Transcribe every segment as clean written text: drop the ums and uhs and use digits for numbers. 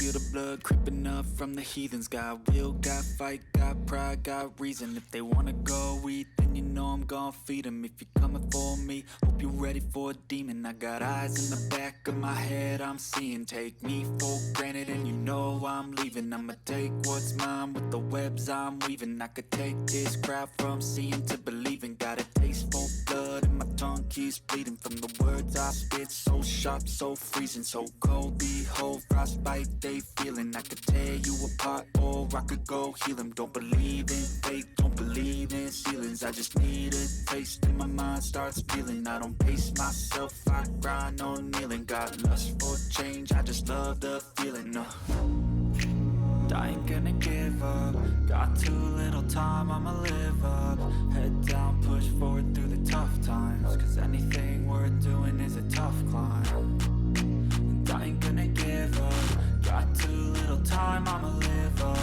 feel the blood creeping up from the heathens. Got will, got fight, got pride, got reason. If they wanna go eat, then you know I'm gon' feed them. If you're coming for me, hope you're ready for a demon. I got eyes in the back of my head, I'm seeing. Take me for granted and you know I'm leaving. I'ma take what's mine with the webs I'm weaving. I could take this crowd from seeing to believing. Got a taste for blood and my tongue keeps bleeding from the words I spit. So sharp, so freezing, so cold. Behold, frostbite they feeling. I could tear you apart or I could go heal them. Don't believe in fate, don't believe in ceilings. I just need a taste and my mind starts feeling. I don't pace myself, I grind on kneeling. Got lust for change, I just love the feeling. I ain't gonna give up. Got too little time, I'ma live up. Head down, push forward through the tough times. Cause anything worth doing is a tough climb. And I ain't gonna give up. Got too little time, I'ma live up.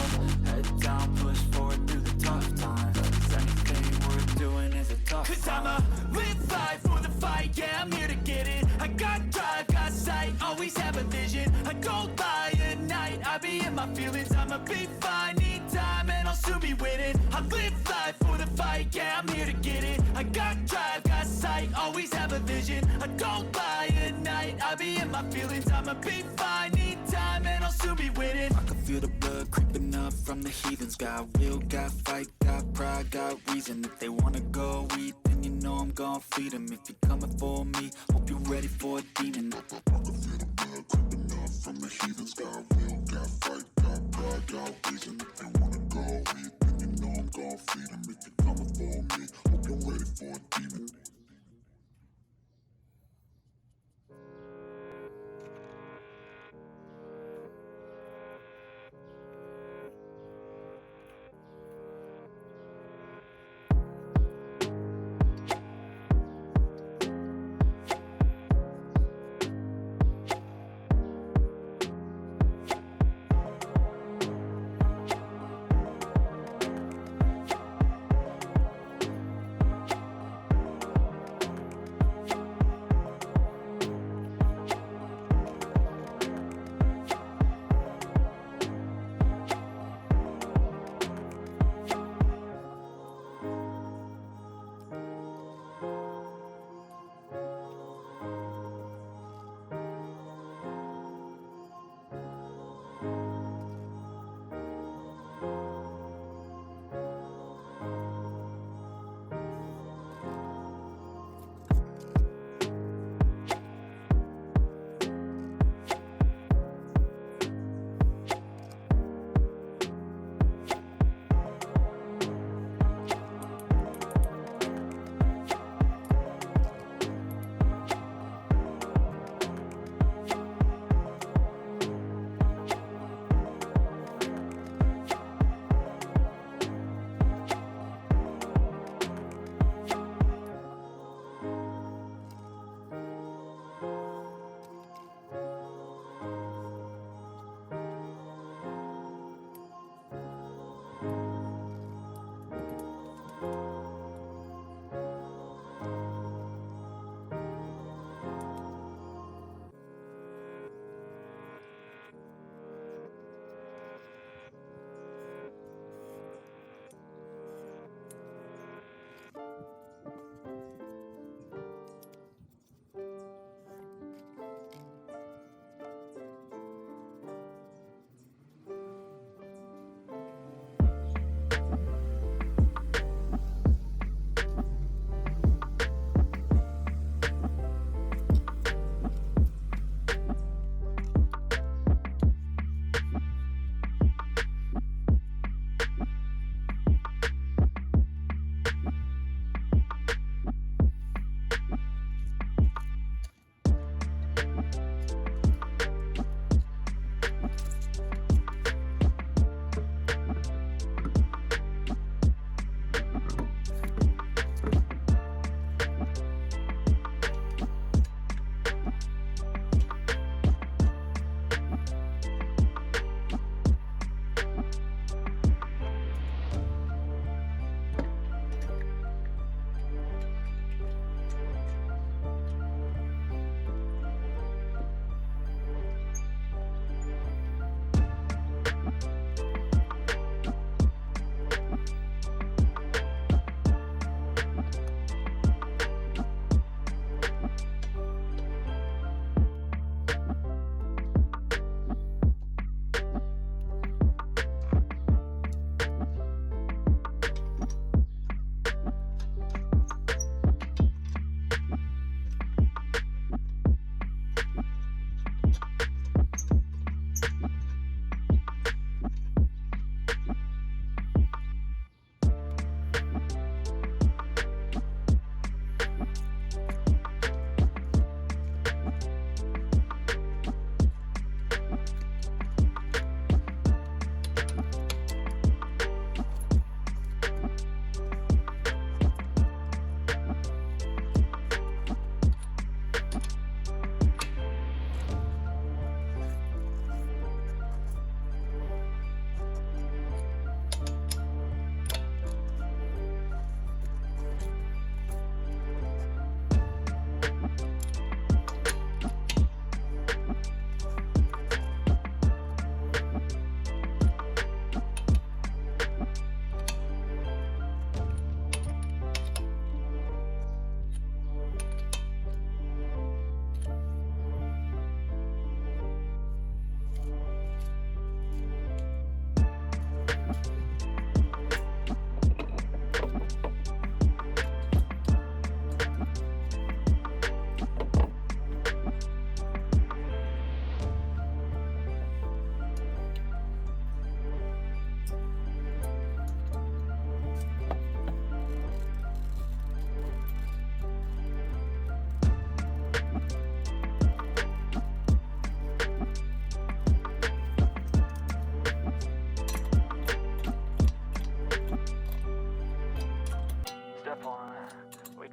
Head down, push forward through the tough times. Cause anything worth doing is a tough climb. Cause I'ma live life for the fight, yeah, I'm here to get it. I got drive, got sight, always have a vision. I don't lie at night, I be in my feelings. I'ma be fine, need time and I'll soon be winning. I live life for the fight, yeah, I'm here to get it. I got drive, got sight, always have a vision. I don't lie at night, I be in my feelings. I'ma be fine, need time and I'll soon be winning. I can feel the blood creeping up from the heathens. Got will, got fight, got pride, got reason. If they wanna go eat, then you know I'm gon' feed them. If you're coming for me, hope you're ready for a demon. I can feel the blood creeping up from the heathens. Got will, got fight, got pride, got reason. If they wanna go eat, then you know I'm gon' feed them. If you're coming for me, hope you're ready for a demon.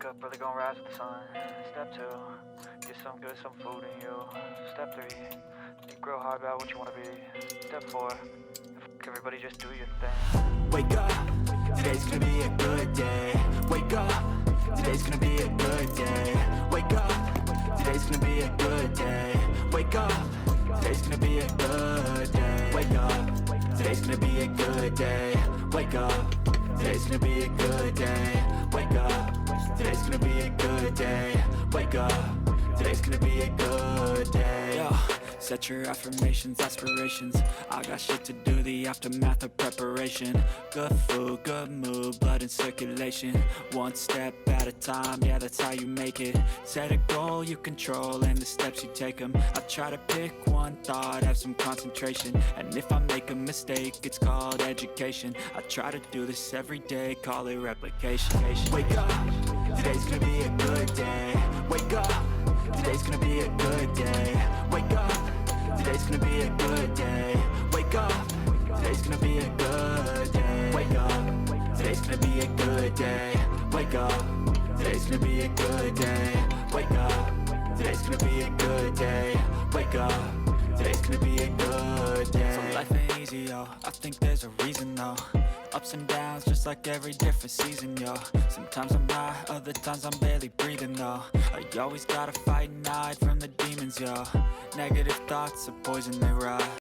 up, really gonna rise with the sun. Step 2, get some good, some food in you. Step 3, think real hard about what you wanna be. Step 4, everybody just do your thing. Wake up, today's gonna be a good day. Wake up, today's gonna be a good day. Wake up, today's gonna be a good day. Wake up, today's gonna be a good day. Wake up, today's gonna be a good day. Wake up, today's gonna be a good day. Wake up, today's gonna be a good day. Wake up, today's gonna be a good day. Yo, set your affirmations, aspirations. I got shit to do, the aftermath of preparation. Good food, good mood, blood in circulation. One step at a time, yeah, that's how you make it. Set a goal you control and the steps you take them. I try to pick one thought, have some concentration. And if I make a mistake, it's called education. I try to do this every day, call it replication. Wake up, today's gonna be a good day. Wake up, today's gonna be a good day. Wake up, today's gonna be a good day. Wake up, today's gonna be a good day. Wake up, today's gonna be a good day. Wake up, today's gonna be a good day. Wake up, today's gonna be a good day. Wake up, today's gonna be a good day. So life ain't easy, yo, I think there's a reason though. Ups and downs, just like every different season, yo. Sometimes I'm high, other times I'm barely breathing, though. I always gotta fight and hide from the demons, yo. Negative thoughts are poison, they rot.